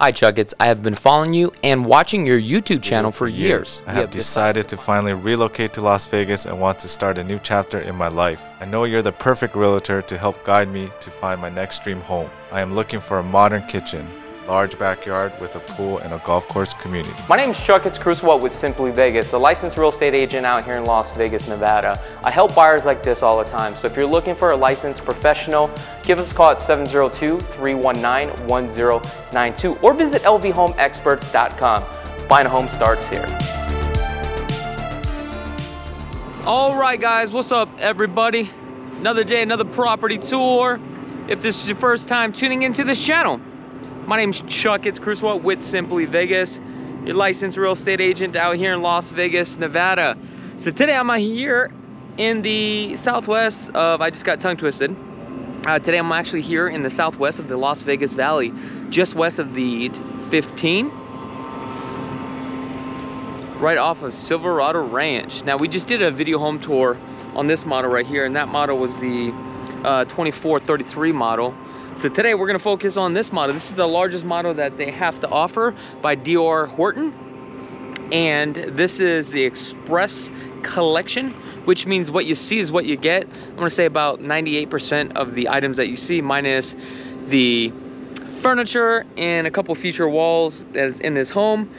Hi Chakits, I have been following you and watching your YouTube channel for years. I have decided to finally relocate to Las Vegas and want to start a new chapter in my life. I know you're the perfect realtor to help guide me to find my next dream home. I am looking for a modern kitchen, large backyard with a pool and a golf course community. My name is Chakits Krulsawat with Simply Vegas, a licensed real estate agent out here in Las Vegas, Nevada. I help buyers like this all the time, so if you're looking for a licensed professional, give us a call at 702-319-1092 or visit lvhomeexperts.com. Buying a home starts here. All right guys, what's up everybody? Another day, another property tour. If this is your first time tuning into this channel, my name's Chakits Krulsawat with Simply Vegas, your licensed real estate agent out here in Las Vegas, Nevada. So today I'm out here in the southwest of, I just got tongue twisted. Today I'm actually here in the southwest of the Las Vegas Valley, just west of the 15, right off of Silverado Ranch. Now we just did a video home tour on this model right here, and that model was the 2433 model. So today we're going to focus on this model. This is the largest model that they have to offer by Horton, and this is the Express Collection, which means what you see is what you get. I'm going to say about 98% of the items that you see, minus the furniture and a couple feature walls that is in this home.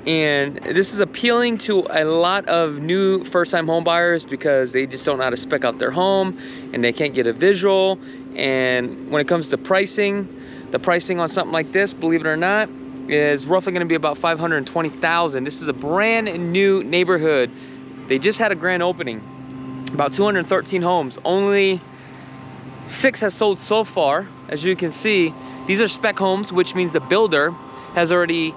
And this is appealing to a lot of new first-time home buyers because they just don't know how to spec out their home and they can't get a visual. And when it comes to pricing, the pricing on something like this, believe it or not, is roughly going to be about $520,000. This is a brand new neighborhood. They just had a grand opening. About 213 homes. Only 6 has sold so far. As you can see, these are spec homes, which means the builder has already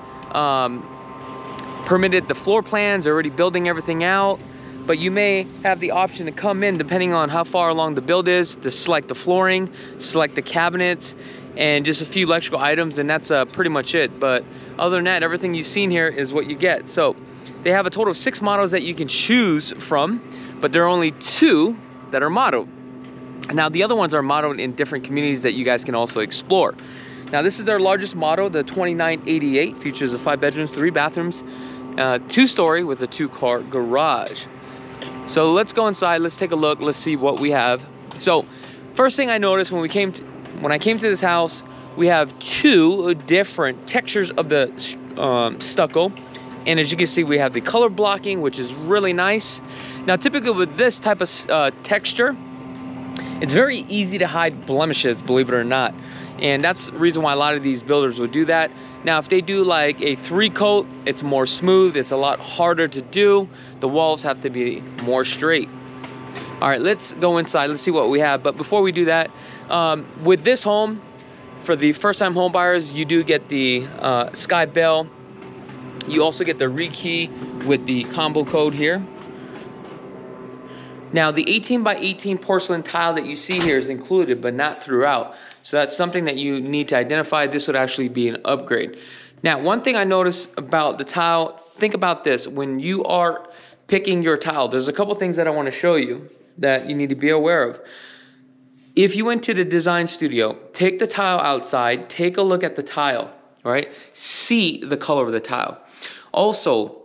permitted the floor plans, they're already building everything out. But you may have the option to come in, depending on how far along the build is, to select the flooring, select the cabinets, and just a few electrical items, and that's pretty much it. But other than that, everything you've seen here is what you get. So they have a total of 6 models that you can choose from, but there are only 2 that are modeled. Now the other ones are modeled in different communities that you guys can also explore. Now this is their largest model, the 2988, features a 5 bedrooms, 3 bathrooms, 2-story with a 2-car garage. So let's go inside, let's take a look, let's see what we have. So first thing I noticed when I came to this house, we have 2 different textures of the stucco. And as you can see, we have the color blocking, which is really nice. Now typically with this type of texture, it's very easy to hide blemishes, believe it or not. And that's the reason why a lot of these builders would do that. Now, if they do like a 3-coat, it's more smooth. It's a lot harder to do. The walls have to be more straight. All right, let's go inside. Let's see what we have. But before we do that, with this home, for the first-time home buyers, you do get the SkyBell. You also get the rekey with the combo code here. Now, the 18 by 18 porcelain tile that you see here is included, but not throughout. So that's something that you need to identify. This would actually be an upgrade. Now, one thing I noticed about the tile, think about this. When you are picking your tile, there's a couple things that I want to show you that you need to be aware of. If you went to the design studio, take the tile outside, take a look at the tile, right? See the color of the tile. Also,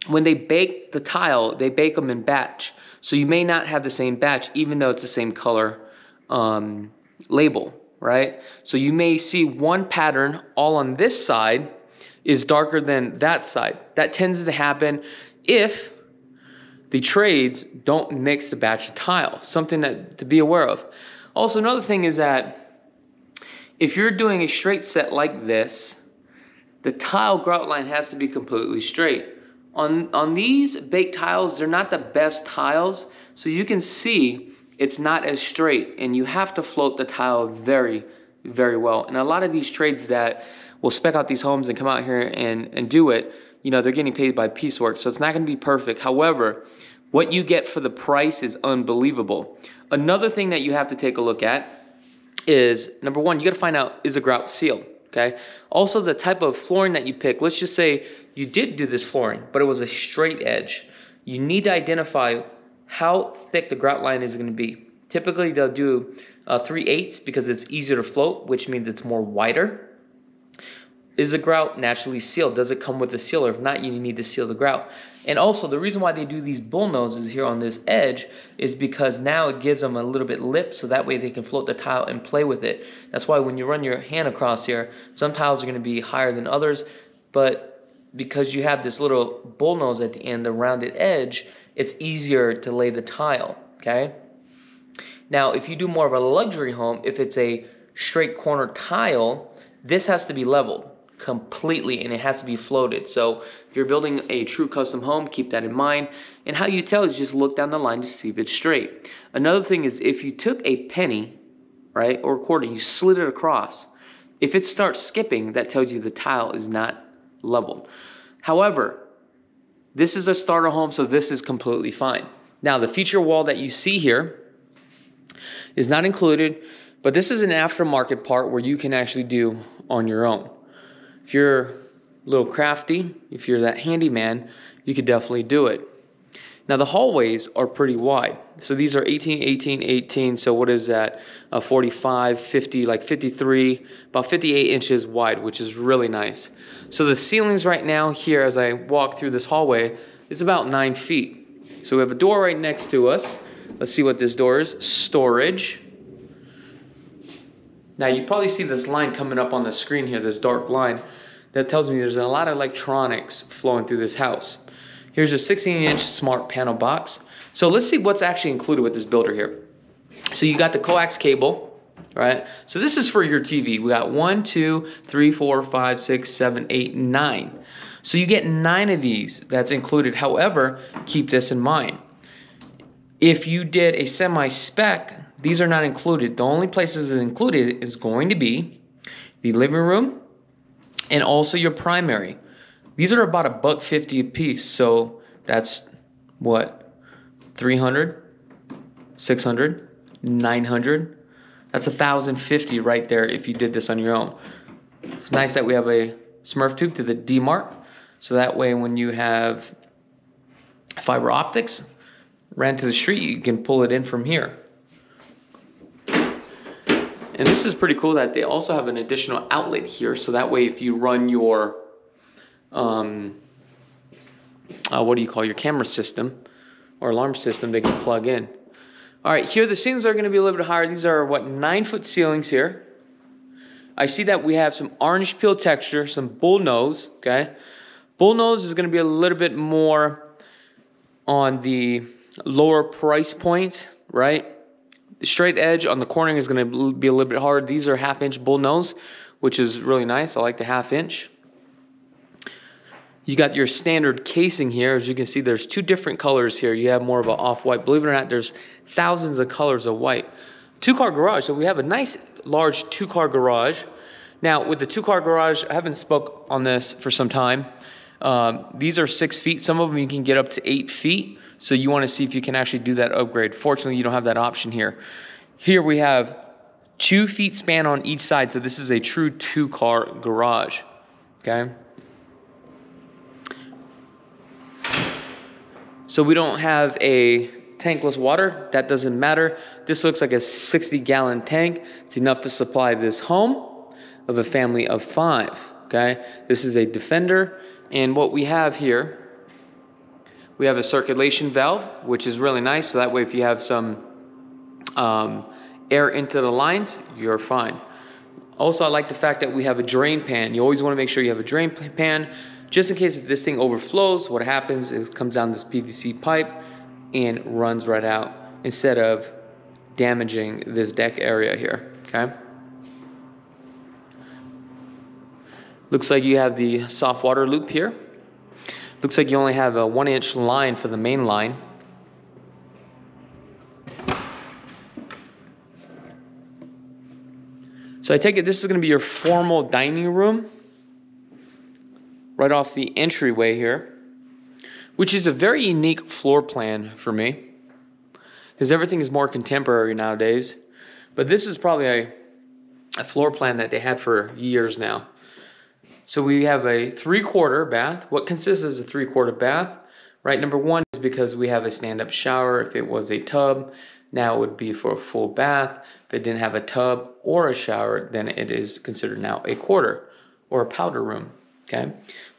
when they bake the tile, they bake them in batch. So you may not have the same batch, even though it's the same color label, right? So you may see one pattern all on this side is darker than that side. That tends to happen if the trades don't mix the batch of tile, something that to be aware of. Also, another thing is that if you're doing a straight set like this, the tile grout line has to be completely straight. On these baked tiles, they're not the best tiles, so you can see it's not as straight, and you have to float the tile very, very well. And a lot of these trades that will spec out these homes and come out here and do it, you know, they're getting paid by piecework, so it's not going to be perfect. However, what you get for the price is unbelievable. Another thing that you have to take a look at is, number one, you got to find out, is the grout sealed? Okay. Also, the type of flooring that you pick. Let's just say you did do this flooring, but it was a straight edge. You need to identify how thick the grout line is going to be. Typically, they'll do 3/8 because it's easier to float, which means it's more wider. Is the grout naturally sealed? Does it come with a sealer? If not, you need to seal the grout. And also, the reason why they do these bull noses here on this edge is because now it gives them a little bit lip, so that way they can float the tile and play with it. That's why when you run your hand across here, some tiles are going to be higher than others, but because you have this little bull nose at the end, the rounded edge, it's easier to lay the tile, okay? Now, if you do more of a luxury home, if it's a straight corner tile, this has to be leveled completely, and it has to be floated. So if you're building a true custom home, keep that in mind. And how you tell is just look down the line to see if it's straight. Another thing is if you took a penny, right, or a quarter, you slid it across, if it starts skipping, that tells you the tile is not leveled. However, this is a starter home, so this is completely fine. Now, the feature wall that you see here is not included, but this is an aftermarket part where you can actually do on your own. If you're a little crafty, if you're that handyman, you could definitely do it. Now, the hallways are pretty wide. So these are 18, 18, 18. So what is that? 45, 50, like 53, about 58 inches wide, which is really nice. So the ceilings right now here, as I walk through this hallway, is about 9 feet. So we have a door right next to us. Let's see what this door is. Storage. Now you probably see this line coming up on the screen here, this dark line. That tells me there's a lot of electronics flowing through this house. Here's a 16-inch smart panel box. So let's see what's actually included with this builder here. So you got the coax cable, right? So this is for your TV. We got 1, 2, 3, 4, 5, 6, 7, 8, 9. So you get 9 of these that's included. However, keep this in mind. If you did a semi-spec, these are not included. The only places that are included is going to be the living room and also your primary. These are about $1.50 a piece. So that's what? 300, 600, 900. That's $1,050 right there if you did this on your own. It's nice that we have a Smurf tube to the D mark. So that way when you have fiber optics ran to the street, you can pull it in from here. And this is pretty cool that they also have an additional outlet here. So that way if you run your, what do you call your camera system or alarm system, they can plug in. All right, here the ceilings are going to be a little bit higher. These are, what, 9-foot ceilings here. I see that we have some orange peel texture, some bull nose, okay? Bull nose is going to be a little bit more on the lower price point, right? The straight edge on the cornering is going to be a little bit hard. These are 1/2-inch bull nose, which is really nice. I like the 1/2-inch. You got your standard casing here. As you can see, there's 2 different colors here. You have more of an off-white. Believe it or not, there's thousands of colors of white. 2-car garage. So we have a nice, large 2-car garage. Now, with the 2-car garage, I haven't spoke on this for some time. These are 6 feet. Some of them you can get up to 8 feet. So you want to see if you can actually do that upgrade. Fortunately, you don't have that option here. Here we have 2 feet span on each side. So this is a true 2-car garage. Okay. So we don't have a tankless water. That doesn't matter. This looks like a 60-gallon tank. It's enough to supply this home of a family of 5. Okay. This is a Defender. And what we have here, we have a circulation valve, which is really nice. So that way, if you have some air into the lines, you're fine. Also, I like the fact that we have a drain pan. You always want to make sure you have a drain pan, just in case if this thing overflows, what happens is it comes down this PVC pipe and runs right out instead of damaging this deck area here, okay? Looks like you have the soft water loop here. Looks like you only have a 1-inch line for the main line. So I take it this is going to be your formal dining room right off the entryway here, which is a very unique floor plan for me because everything is more contemporary nowadays. But this is probably a floor plan that they had for years now. So we have a 3/4 bath. What consists as a 3/4 bath? Right, number 1 is because we have a stand-up shower. If it was a tub, now it would be for a full bath. If it didn't have a tub or a shower, then it is considered now a 1/4. or a powder room, okay?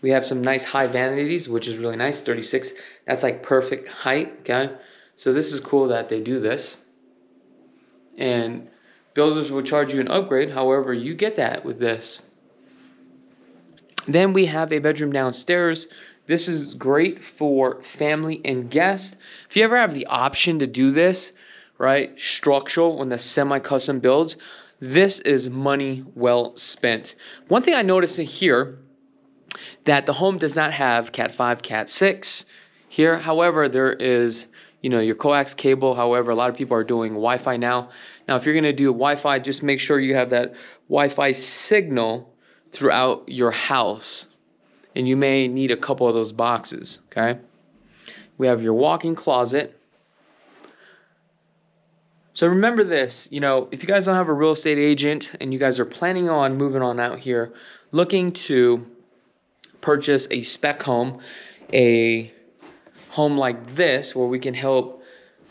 We have some nice high vanities, which is really nice, 36. That's like perfect height, okay? So this is cool that they do this. And builders will charge you an upgrade, however, you get that with this. Then we have a bedroom downstairs. This is great for family and guests. If you ever have the option to do this, right, structural when the semi-custom builds, this is money well spent. One thing I noticed in here, that the home does not have Cat 5, Cat 6 here. However, there is, you know, your coax cable. However, a lot of people are doing Wi-Fi now. Now, if you're going to do Wi-Fi, just make sure you have that Wi-Fi signal throughout your house. And you may need a couple of those boxes, okay? We have your walk-in closet. So remember this, you know, if you guys don't have a real estate agent and you guys are planning on moving on out here, looking to purchase a spec home, a home like this where we can help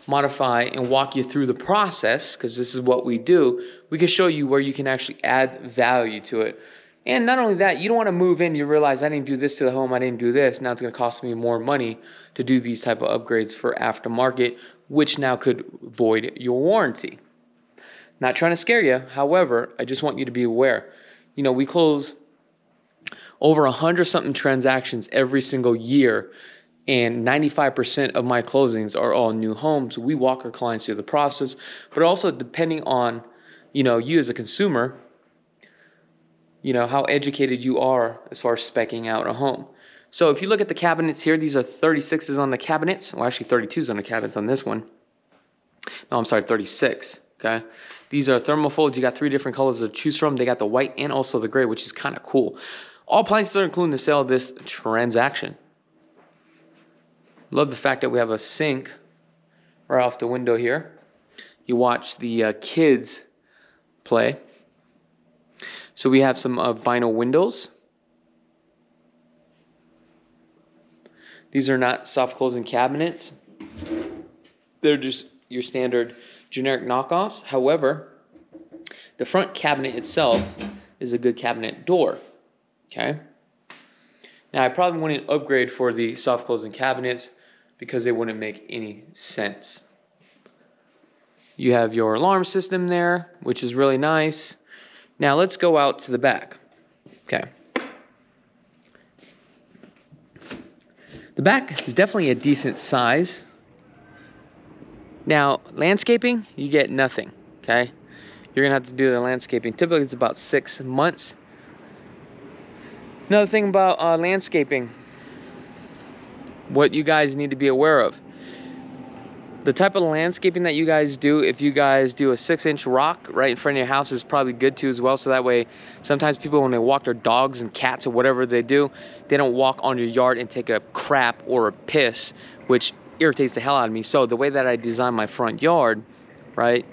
modify and walk you through the process, because this is what we do, we can show you where you can actually add value to it. And not only that, you don't want to move in, you realize I didn't do this to the home, I didn't do this, now it's going to cost me more money to do these type of upgrades for aftermarket, which now could void your warranty. Not trying to scare you, however, I just want you to be aware. You know, we close over 100-something transactions every single year, and 95% of my closings are all new homes. We walk our clients through the process, but also depending on, you know, you as a consumer, you know, how educated you are as far as speccing out a home. So if you look at the cabinets here, these are 36s on the cabinets. Well, actually 32s on the cabinets on this one. No, I'm sorry, 36, okay? These are thermofolds. You got 3 different colors to choose from. They got the white and also the gray, which is kind of cool. All appliances are included in the sale of this transaction. Love the fact that we have a sink right off the window here. You watch the kids play. So we have some vinyl windows. These are not soft closing cabinets. They're just your standard generic knockoffs. However, the front cabinet itself is a good cabinet door. Okay. Now I probably wouldn't upgrade for the soft closing cabinets because they wouldn't make any sense. You have your alarm system there, which is really nice. Now let's go out to the back. Okay. The back is definitely a decent size. Now, landscaping, you get nothing, okay? You're gonna have to do the landscaping. Typically, it's about 6 months. Another thing about landscaping, what you guys need to be aware of. The type of landscaping that you guys do, if you guys do a 6-inch rock right in front of your house, is probably good too as well. So that way, sometimes people, when they walk their dogs and cats or whatever they do, they don't walk on your yard and take a crap or a piss, which irritates the hell out of me. So the way that I designed my front yard, right,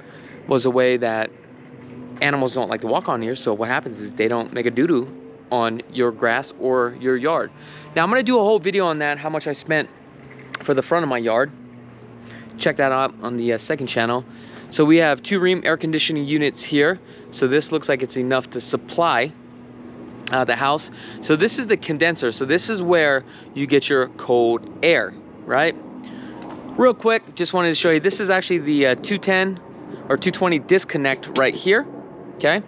was a way that animals don't like to walk on here. So what happens is they don't make a doo-doo on your grass or your yard. Now I'm gonna do a whole video on that, how much I spent for the front of my yard. Check that out on the second channel. So we have 2 Rheem air conditioning units here. So this looks like it's enough to supply the house. So this is the condenser. So this is where you get your cold air, right? Real quick, just wanted to show you, this is actually the 210 or 220 disconnect right here, okay?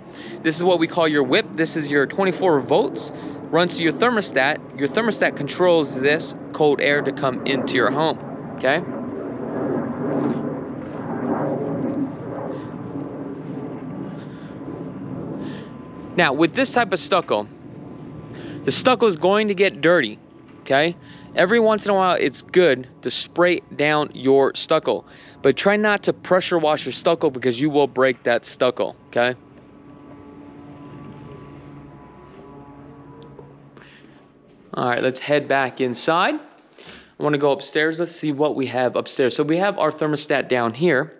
This is what we call your whip. This is your 24 volts, runs to your thermostat. Your thermostat controls this cold air to come into your home, okay? Now, with this type of stucco, the stucco is going to get dirty, okay? Every once in a while, it's good to spray down your stucco, but try not to pressure wash your stucco because you will break that stucco, okay? All right, let's head back inside. I want to go upstairs. Let's see what we have upstairs. So we have our thermostat down here.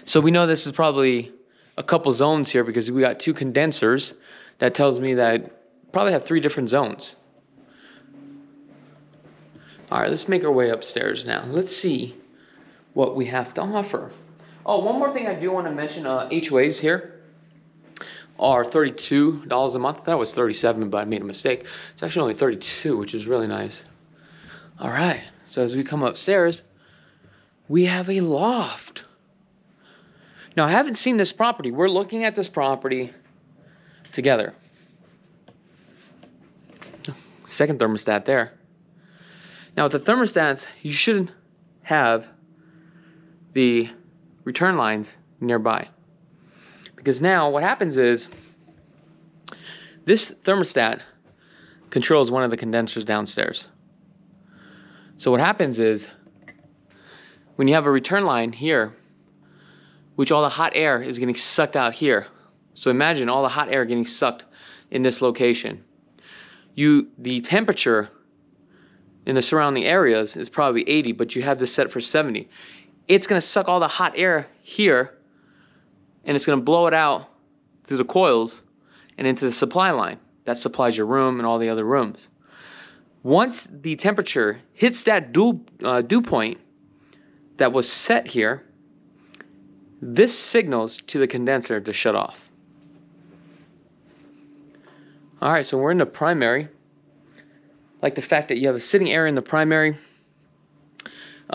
So we know this is probably a couple zones here because we got 2 condensers. That tells me that probably have 3 different zones. All right, let's make our way upstairs now. Let's see what we have to offer. Oh, one more thing I do want to mention, HOAs here. are $32 a month. I thought it was $37, but I made a mistake. It's actually only $32, which is really nice. All right, so as we come upstairs, we have a loft. Now, I haven't seen this property. We're looking at this property together. Second thermostat there. Now, with the thermostats, you should have the return lines nearby. Because now what happens is this thermostat controls one of the condensers downstairs. So what happens is when you have a return line here, which all the hot air is getting sucked out here. So imagine all the hot air getting sucked in this location. The temperature in the surrounding areas is probably 80, but you have this set for 70. It's going to suck all the hot air here, and it's going to blow it out through the coils and into the supply line. That supplies your room and all the other rooms. Once the temperature hits that dew point that was set here, this signals to the condenser to shut off. All right, so we're in the primary. Like the fact that you have a sitting area in the primary.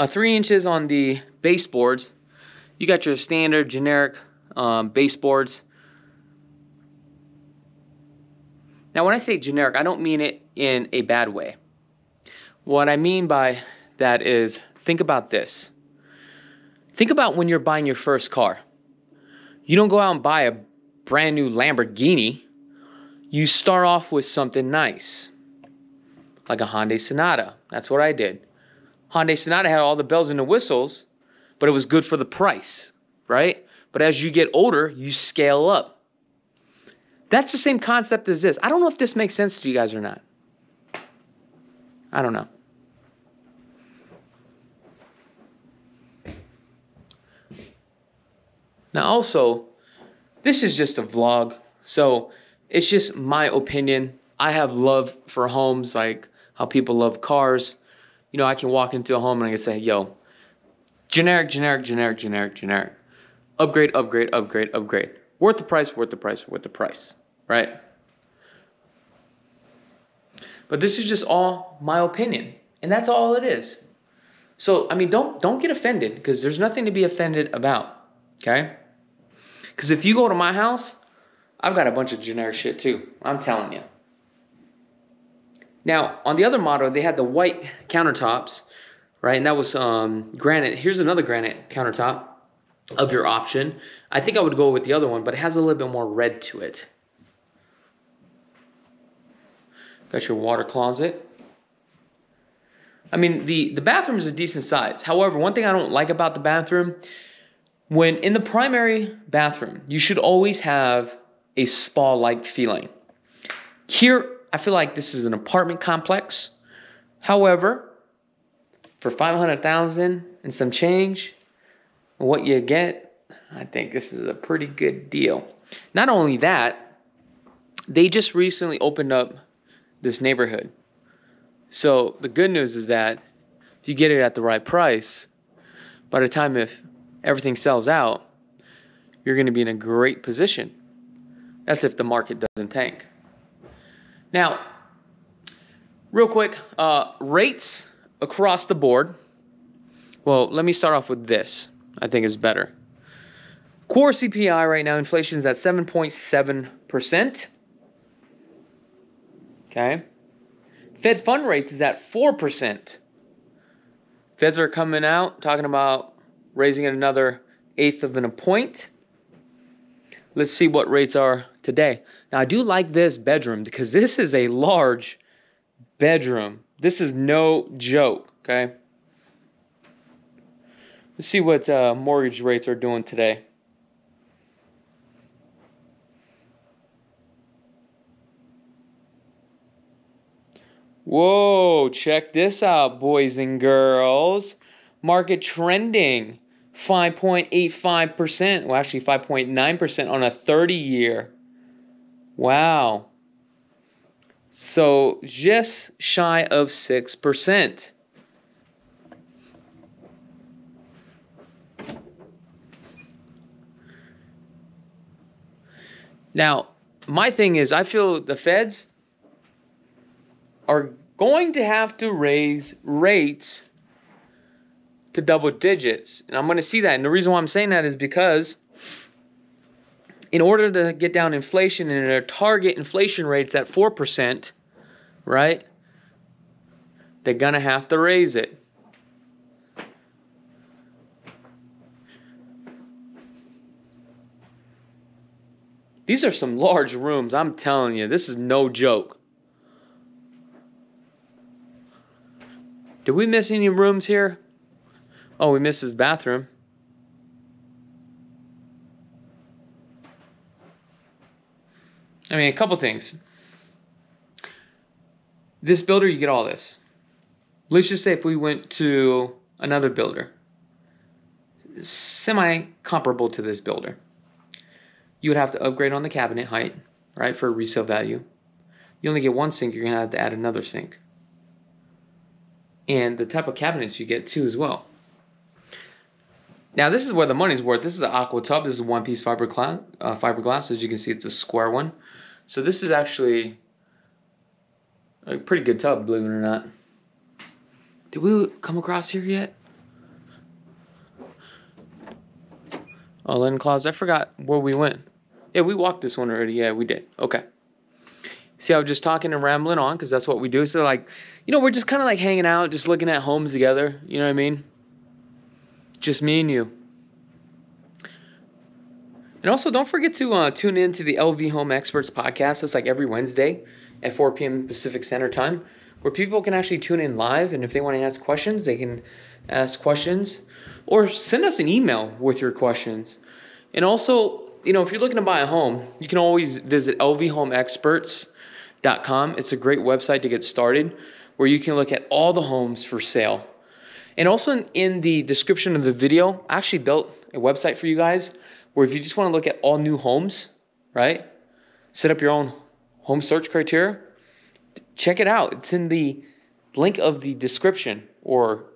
3 inches on the baseboards. You got your standard generic baseboards. Now when I say generic, I don't mean it in a bad way. What I mean by that is, think about this. Think about when you're buying your first car. You don't go out and buy a brand new Lamborghini. You start off with something nice, like a Hyundai Sonata. That's what I did. Hyundai Sonata had all the bells and the whistles, but it was good for the price, right? But as you get older, you scale up. That's the same concept as this. I don't know if this makes sense to you guys or not. I don't know. Now also, this is just a vlog, so it's just my opinion. I have love for homes, like how people love cars. You know, I can walk into a home and I can say, yo, generic, generic, generic, generic, generic. Upgrade, upgrade, upgrade, upgrade. Worth the price, worth the price, worth the price, right? But this is just all my opinion, and that's all it is. So, I mean, don't get offended, because there's nothing to be offended about, okay? Because if you go to my house, I've got a bunch of generic shit too. I'm telling you. Now, on the other model, they had the white countertops, right? And that was granite. Here's another granite countertop of your option. I think I would go with the other one, but it has a little bit more red to it. Got your water closet. I mean, the bathroom is a decent size. However, one thing I don't like about the bathroom, when in the primary bathroom, you should always have a spa-like feeling. Here, I feel like this is an apartment complex. However, for $500,000 and some change, what you get, I think this is a pretty good deal. Not only that, they just recently opened up this neighborhood. So the good news is that if you get it at the right price, by the time if everything sells out, you're going to be in a great position. That's if the market doesn't tank. Now, real quick, rates across the board. Well, let me start off with this. I think is better. Core CPI right now, inflation is at 7.7%. Okay. Fed fund rates is at 4%. Feds are coming out talking about raising it another 1/8 of a point. Let's see what rates are today. Now, I do like this bedroom because this is a large bedroom. This is no joke, okay? Let's see what mortgage rates are doing today. Whoa, check this out, boys and girls. Market trending, 5.85%. Well, actually 5.9% on a 30-year. Wow. So just shy of 6%. Now, my thing is, I feel the feds are going to have to raise rates to double digits. And I'm going to see that. And the reason why I'm saying that is because in order to get down inflation, and their target inflation rate's at 4%, right? They're going to have to raise it. These are some large rooms. I'm telling you, this is no joke. Did we miss any rooms here? Oh, we missed his bathroom. I mean, a couple things. This builder, you get all this. Let's just say if we went to another builder, semi-comparable to this builder, you would have to upgrade on the cabinet height, right, for resale value. You only get one sink, you're going to have to add another sink. And the type of cabinets you get too as well. Now, this is where the money's worth. This is an aqua tub. This is a one-piece fiberglass. As you can see, it's a square one. So this is actually a pretty good tub, believe it or not. Did we come across here yet? Oh, linen closet. I forgot where we went. Yeah, we walked this one already. Yeah, we did. Okay. See, I was just talking and rambling on because that's what we do. So, like, you know, we're just kind of like hanging out, just looking at homes together. You know what I mean? Just me and you. And also, don't forget to tune in to the LV Home Experts podcast. It's like every Wednesday at 4 p.m. Pacific Standard Time, where people can actually tune in live. And if they want to ask questions, they can ask questions. Or send us an email with your questions. And also, you know, if you're looking to buy a home, you can always visit lvhomeexperts.com. It's a great website to get started, where you can look at all the homes for sale. And also in the description of the video, I actually built a website for you guys where if you just want to look at all new homes, right? Set up your own home search criteria. Check it out. It's in the link of the description. Or,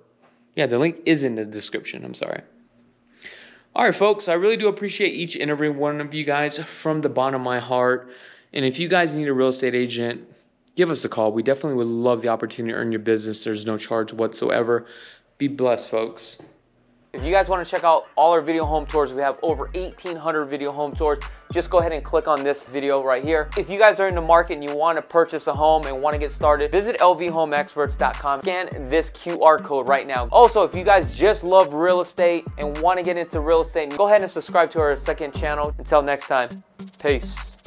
yeah, the link is in the description. I'm sorry. All right, folks. I really do appreciate each and every one of you guys from the bottom of my heart. And if you guys need a real estate agent, give us a call. We definitely would love the opportunity to earn your business. There's no charge whatsoever. Be blessed, folks. If you guys want to check out all our video home tours, we have over 1,800 video home tours. Just go ahead and click on this video right here. If you guys are in the market and you want to purchase a home and want to get started, visit lvhomeexperts.com. Scan this QR code right now. Also, if you guys just love real estate and want to get into real estate, go ahead and subscribe to our second channel. Until next time, peace.